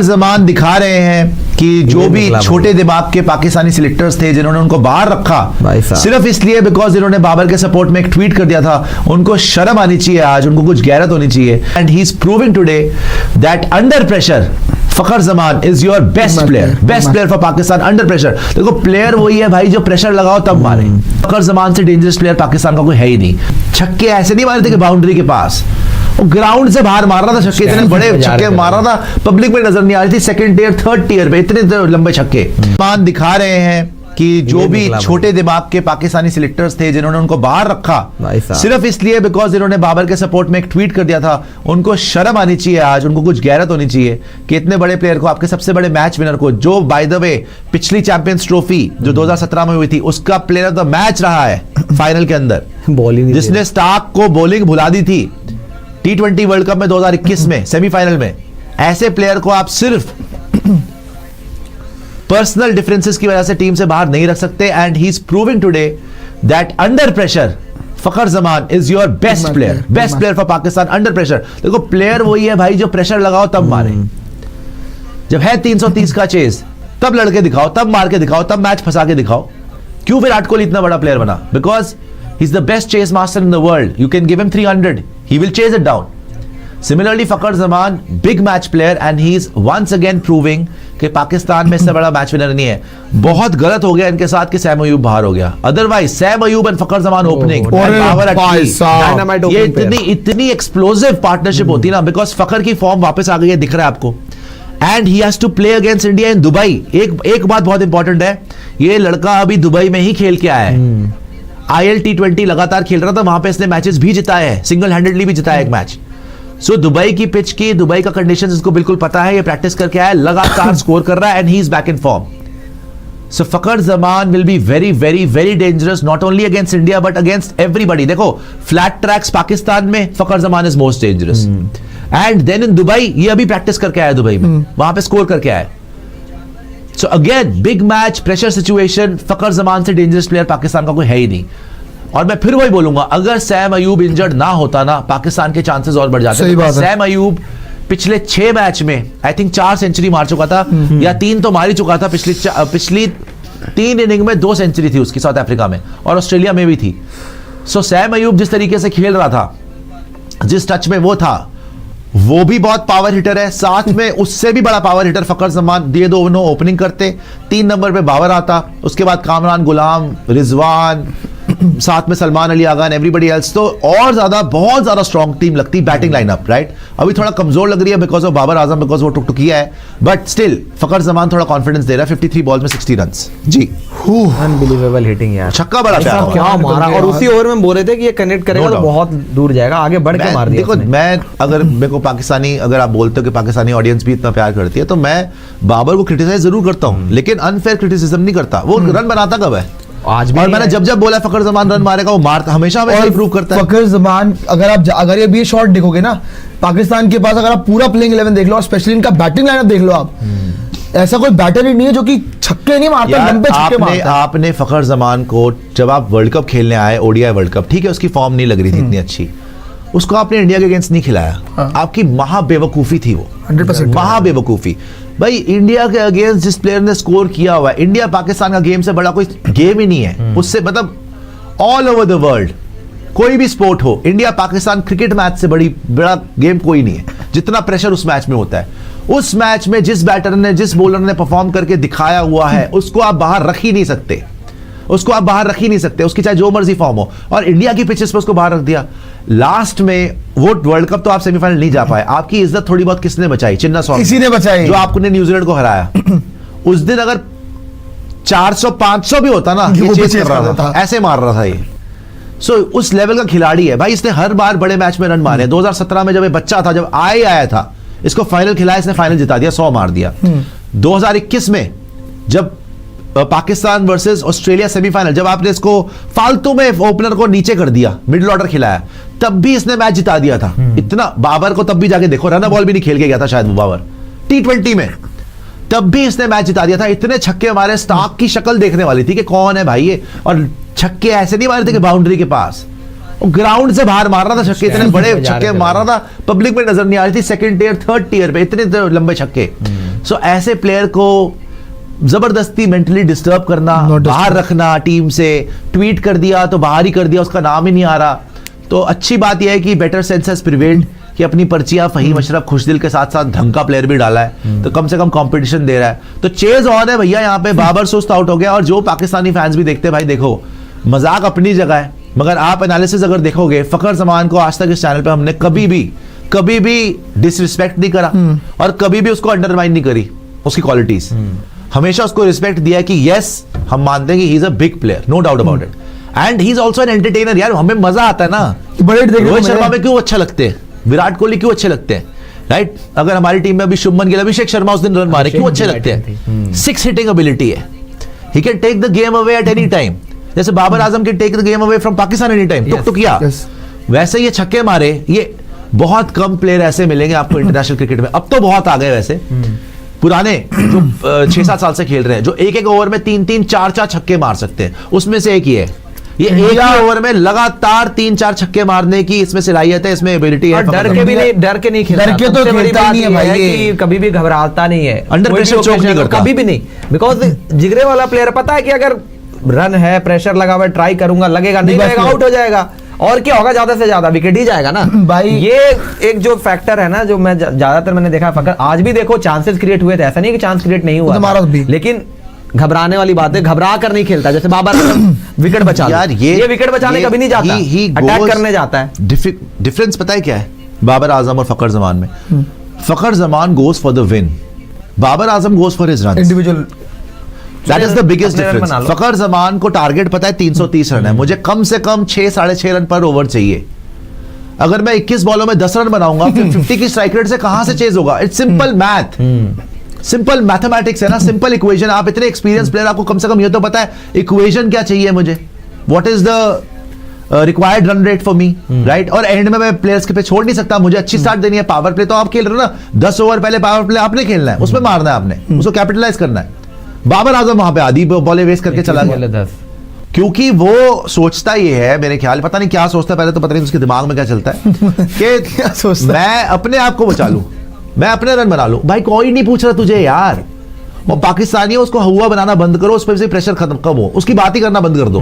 जमान दिखा रहे हैं कि जो भी छोटे दिमाग के पाकिस्तानी सिलेक्टर्स थे जिन्होंने उनको बाहर रखा सिर्फ इसलिए बिकॉज इन्होंने बाबर के सपोर्ट में एक ट्वीट कर दिया था, उनको शर्म आनी चाहिए, आज उनको कुछ गैरत होनी चाहिए। And he is proving today that under pressure Fakhar Zaman is your best player for Pakistan under pressure. देखो प्लेयर वही है भाई जो प्रेशर लगाओ तब मारे। फखर जमान से डेंजरस प्लेयर पाकिस्तान का कोई है ही नहीं। छक्के ऐसे नहीं मारे थे कि बाउंड्री के पास, ग्राउंड से बाहर मार रहा था छक्के, इतने बड़े छक्के मार रहा था, पब्लिक में नजर नहीं आ रही थी। सेकंड टियर थर्ड टियर पे इतने लंबे छक्के। मान दिखा रहे हैं कि जो भी छोटे दिमाग के पाकिस्तानी सिलेक्टर्स थे जिन्होंने उनको बाहर रखा सिर्फ इसलिए बिकॉज इन्होंने बाबर के सपोर्ट में एक ट्वीट कर दिया था, उनको शर्म आनी चाहिए, आज उनको कुछ गैरत होनी चाहिए कि इतने बड़े प्लेयर को, आपके सबसे बड़े मैच विनर को, जो बाय द वे पिछली चैंपियंस ट्रॉफी जो 2017 में हुई थी उसका प्लेयर ऑफ द मैच रहा है फाइनल के अंदर, जिसने स्टार्क को बॉलिंग भुला दी थी T20 वर्ल्ड कप में 2021 में सेमीफाइनल में। ऐसे प्लेयर को आप सिर्फ पर्सनल डिफरेंसेस की वजह से टीम से बाहर नहीं रख सकते। And he is proving today that under pressure Fakhar Zaman is your best player for Pakistan under pressure. देखो प्लेयर वही है भाई जो प्रेशर लगाओ तब मारे। जब है 330 का चेज तब लड़के दिखाओ, तब मार के दिखाओ, तब मैच फंसा के दिखाओ। क्यों विराट कोहली इतना बड़ा प्लेयर बना? Because he is the best chess master in the world. You can give him 300, he will chase it down. Similarly, Fakhar Zaman, big match player, and he is once again proving कि पाकिस्तान में इससे बड़ा match winner नहीं है। बहुत गलत हो गया इनके साथ कि सैम अयूब बाहर हो गया, otherwise Sam Ayub and Fakhar Zaman opening, ये इतनी एक्सप्लोसिव पार्टनरशिप होती ना, बिकॉज फखर की फॉर्म वापस आ गई है, दिख रहा है आपको। And he has to play against India in Dubai. एक बात बहुत इंपॉर्टेंट है, ये लड़का अभी दुबई में ही खेल के आया है। IL T20 लगातार खेल रहा था, वहां पे इसने मैचेस भी जिताए हैं, सिंगल हैंडेडली भी जिताया एक मैच। सो दुबई की पिच की, दुबई का कंडीशंस इसको बिल्कुल पता है, ये प्रैक्टिस करके आया, लगातार स्कोर कर रहा है and he is back in form. So Fakhar Zaman will be very very very dangerous not only against India but against everybody. देखो फ्लैट ट्रैक्स पाकिस्तान में Fakhar Zaman is most dangerous. And then in Dubai, ये अभी प्रैक्टिस करके आया Dubai में, वहां पे score करके आया। So again, big match, pressure situation, फखर जमान से डेंजरस प्लेयर पाकिस्तान का कोई है ही नहीं। और मैं फिर वही बोलूंगा, अगर सैम अयूब इंजर्ड ना होता ना, पाकिस्तान के चांसेस और बढ़ जाते। सैम अयूब पिछले 6 मैच में आई थिंक 4 सेंचुरी मार चुका था, या 3 तो मार ही चुका था। पिछली 3 इनिंग में 2 सेंचुरी थी उसकी, साउथ अफ्रीका में और ऑस्ट्रेलिया में भी थी। सो सैम अयूब जिस तरीके से खेल रहा था, जिस टच में वो था, वो भी बहुत पावर हिटर है। साथ में उससे भी बड़ा पावर हिटर फखर जमान, ये दोनों ओपनिंग करते, 3 नंबर पे बाबर आता, उसके बाद कामरान गुलाम, रिजवान, साथ में सलमान अली आगा, एवरीबॉडी एल्स। तो और ज्यादा बहुत ज्यादा स्ट्रॉन्ग टीम लगती, बैटिंग लाइनअप, राइट। अभी थोड़ा कमजोर लग रही है because of Babar Azam, because वो टुकटुकिया है, बट स्टिल फखर जमान थोड़ा कॉन्फिडेंस दे रहा है। 53 बॉल में 60 रन्स जी, अनबिलीवेबल हिटिंग यार, छक्का बड़ा क्या मारा। और उसी ओवर में बोल रहे थे कि ये कनेक्ट करेगा तो बहुत दूर जाएगा, आगे बढ़ के मार दिया। देखो मैं, अगर मेरे को पाकिस्तानी, अगर आप बोलते हो कि पाकिस्तानी ऑडियंस भी इतना प्यार करती है, तो मैं बाबर को क्रिटिसाइज जरूर करता हूं, लेकिन अनफेयर क्रिटिसिज्म नहीं करता। वो रन बनाता कब है? आज भी। और मैंने जब बोला फखर जमान रन मारेगा, वो मारता हमेशा इंप्रूव करता है। फखर जमान, अगर ये शॉट देखोगे ना, पाकिस्तान के पास अगर आप पूरा प्लेइंग 11 देख लो और स्पेशली इनका बैटिंग लाइनअप देख लो आप, ऐसा कोई बैटर ही नहीं है जो कि छक्के नहीं मारता, लंबे छक्के मारता। आपने फखर जमान को, जब आप वर्ल्ड कप खेलने आए, ओडीआई वर्ल्ड कप, ठीक है उसकी फॉर्म नहीं लग रही थी इतनी अच्छी, उसको आपने इंडिया के अगेंस्ट नहीं खिलाया। आपकी महा बेवकूफी थी वो, 100% महा बेवकूफी। भाई इंडिया के अगेंस्ट जिस प्लेयर ने स्कोर किया हुआ है, इंडिया पाकिस्तान का गेम से बड़ा कोई गेम ही नहीं है। उससे मतलब ऑल ओवर द वर्ल्ड कोई भी स्पोर्ट हो, इंडिया पाकिस्तान क्रिकेट मैच से बड़ा गेम कोई नहीं है, जितना प्रेशर उस मैच में होता है। उस मैच में जिस बैटर ने, जिस बॉलर ने परफॉर्म करके दिखाया हुआ है, उसको आप बाहर रख ही नहीं सकते, उसकी चाहे जो मर्जी फॉर्म हो। और इंडिया की पिचेस पर उसको बाहर रख दिया। लास्ट में वो वर्ल्ड कप तो आप सेमीफाइनल नहीं जा पाए, आपकी इज्जत थोड़ी बहुत किसने बचाई? चिन्ना स्वामी, इसी ने बचाई, जो आपने न्यूजीलैंड को हराया। उस दिन अगर 400-500 भी होता ना, ये चेस कर रहा था, ऐसे मार रहा था ये। सो उस लेवल का खिलाड़ी है भाई, इसने हर बार बड़े मैच में रन मारे। 2017 में जब ये बच्चा था, जब आया था, इसको फाइनल खिलाया, इसने फाइनल जिता दिया, 100 मार दिया। 2021 में जब पाकिस्तान वर्सेस ऑस्ट्रेलिया सेमीफाइनल, जब आपने इसको फालतू में ओपनर को नीचे कर दिया, मिडिल ऑर्डर खिलाया, तब भी इसने मैच जिता दिया था। इतना बाबर को तब भी जाके देखो, रन बॉल भी नहीं खेल के गया था शायद वो बाबर T20 में, तब भी इसने मैच जिता दिया था। इतने छक्के हमारे, स्टार्क की शक्ल देखने वाली थी कि कौन है भाई ये। और छक्के ऐसे नहीं मारे थे कि बाउंड्री के पास, वो ग्राउंड से बाहर मार रहा था छक्के, इतने बड़े छक्के मार रहा था, पब्लिक में नजर नहीं आ रही थी, सेकंड टियर थर्ड टियर पे इतने लंबे छक्के। सो ऐसे प्लेयर को जबरदस्ती मेंटली डिस्टर्ब करना, बाहर रखना टीम से, ट्वीट कर दिया तो बाहर ही कर दिया, उसका नाम ही नहीं आ रहा। तो अच्छी बात यह है कि बेटर सेंस हैज प्रिवेल्ड, कि अपनी पर्चियां फहीम अशरफ, खुशदिल के साथ साथ ढंग का प्लेयर भी डाला है, तो कम से कम कंपटीशन दे रहा है। तो चेज ऑन है भैया यहाँ पे, बाबर सुस्त आउट हो गया। और जो पाकिस्तानी फैंस भी देखते हैं भाई, देखो मजाक अपनी जगह है, मगर आप एनालिसिस अगर देखोगे, फखर जमान को आज तक इस चैनल पे हमने कभी भी डिसरिस्पेक्ट नहीं करा और कभी भी उसको अंडरमाइन नहीं करी उसकी क्वालिटीज। हमेशा उसको रिस्पेक्ट दिया कि यस हम मानते हैं कि he is a big player, no doubt about it, and he is also an entertainer. यार हमें मजा आता है ना, रोहित शर्मा में क्यों अच्छा लगते हैं, विराट कोहली क्यों अच्छे लगते हैं, राइट? अगर हमारी टीम में अभी शुभमन गिल, अभिषेक शर्मा उस दिन रन मारे, क्यों अच्छे लगते हैं? 6 हिटिंग एबिलिटी है, he can take the game away at any time. जैसे Babar Azam can take the game away from Pakistan any time, तो किया वैसे ये छक्के मारे। ये बहुत कम प्लेयर ऐसे मिलेंगे आपको इंटरनेशनल क्रिकेट में, अब तो बहुत आ गए वैसे, पुराने जो 6-7 साल से खेल रहे हैं, जो एक ओवर में 3-3 4-4 छक्के मार सकते हैं, उसमें से एक ही है। ये एक ही ओवर में लगातार 3-4 छक्के मारने की इसमें सलाहियत है, इसमें एबिलिटी है। डर के नहीं खेलता, डर के तो खेलता ही नहीं है भाई, कि कभी भी घबराता नहीं है, अंडर प्रेशर चोक नहीं करता कभी भी नहीं, बिकॉज जिगरे वाला प्लेयर पता है कि अगर रन है, प्रेशर लगा हुआ, ट्राई करूंगा, लगेगा नहीं लगेगा, आउट हो जाएगा, और क्या होगा, ज्यादा से ज्यादा विकेट ही जाएगा ना भाई। ये एक जो फैक्टर है ना, जो मैं ज्यादातर मैंने देखा, फकर आज भी देखो चांसेस क्रिएट हुए थे, ऐसा नहीं कि चांस क्रिएट नहीं हुआ, लेकिन घबराने वाली बात है, घबरा कर नहीं खेलता। जैसे बाबर विकेट बचा यार, ये विकेट बचाने कभी नहीं जाता, अटैक करने जाता है। डिफरेंस पता है क्या है बाबर आजम और फखर जमान में? Fakhar Zaman goes for the win, Babar Azam goes for his run, individual. That is the biggest difference. Fakhar Zaman को टारगेट पता है 330 रन है, मुझे कम से कम 6-6.5 रन पर ओवर चाहिए। अगर मैं 21 बॉलों में 10 रन बनाऊंगा, फिर 50 की स्ट्राइक रेट से कहां से चेज होगा? It's simple math, simple mathematics है ना, सिंपल इक्वेशन। आप इतने एक्सपीरियंस प्लेयर, आपको कम से कम ये तो पता है इक्वेशन क्या चाहिए मुझे, what is the required run rate for me, right? और एंड में मैं प्लेयर्स के पे छोड़ नहीं सकता, मुझे अच्छी स्टार्ट देनी है। पावर प्ले तो आप खेल रहे हो ना, 10 ओवर पहले पावर प्ले आपने खेलना है, उसमें मारना है आपने, उसको कैपिटलाइज करना है। बाबर आजम वहां पे आधी बॉलें वेस्ट करके चला गया, क्योंकि वो सोचता ये है, मेरे ख्याल, पता नहीं क्या सोचता है, पहले तो पता नहीं उसके दिमाग में क्या चलता है कि मैं अपने आप को बचा लूं, मैं अपने रन बना लूं। भाई कोई नहीं पूछ रहा तुझे यार, वो पाकिस्तानी है, उसको हुआ बनाना बंद करो, उस पर से प्रेशर खत्म कम हो, उसकी बात ही करना बंद कर दो।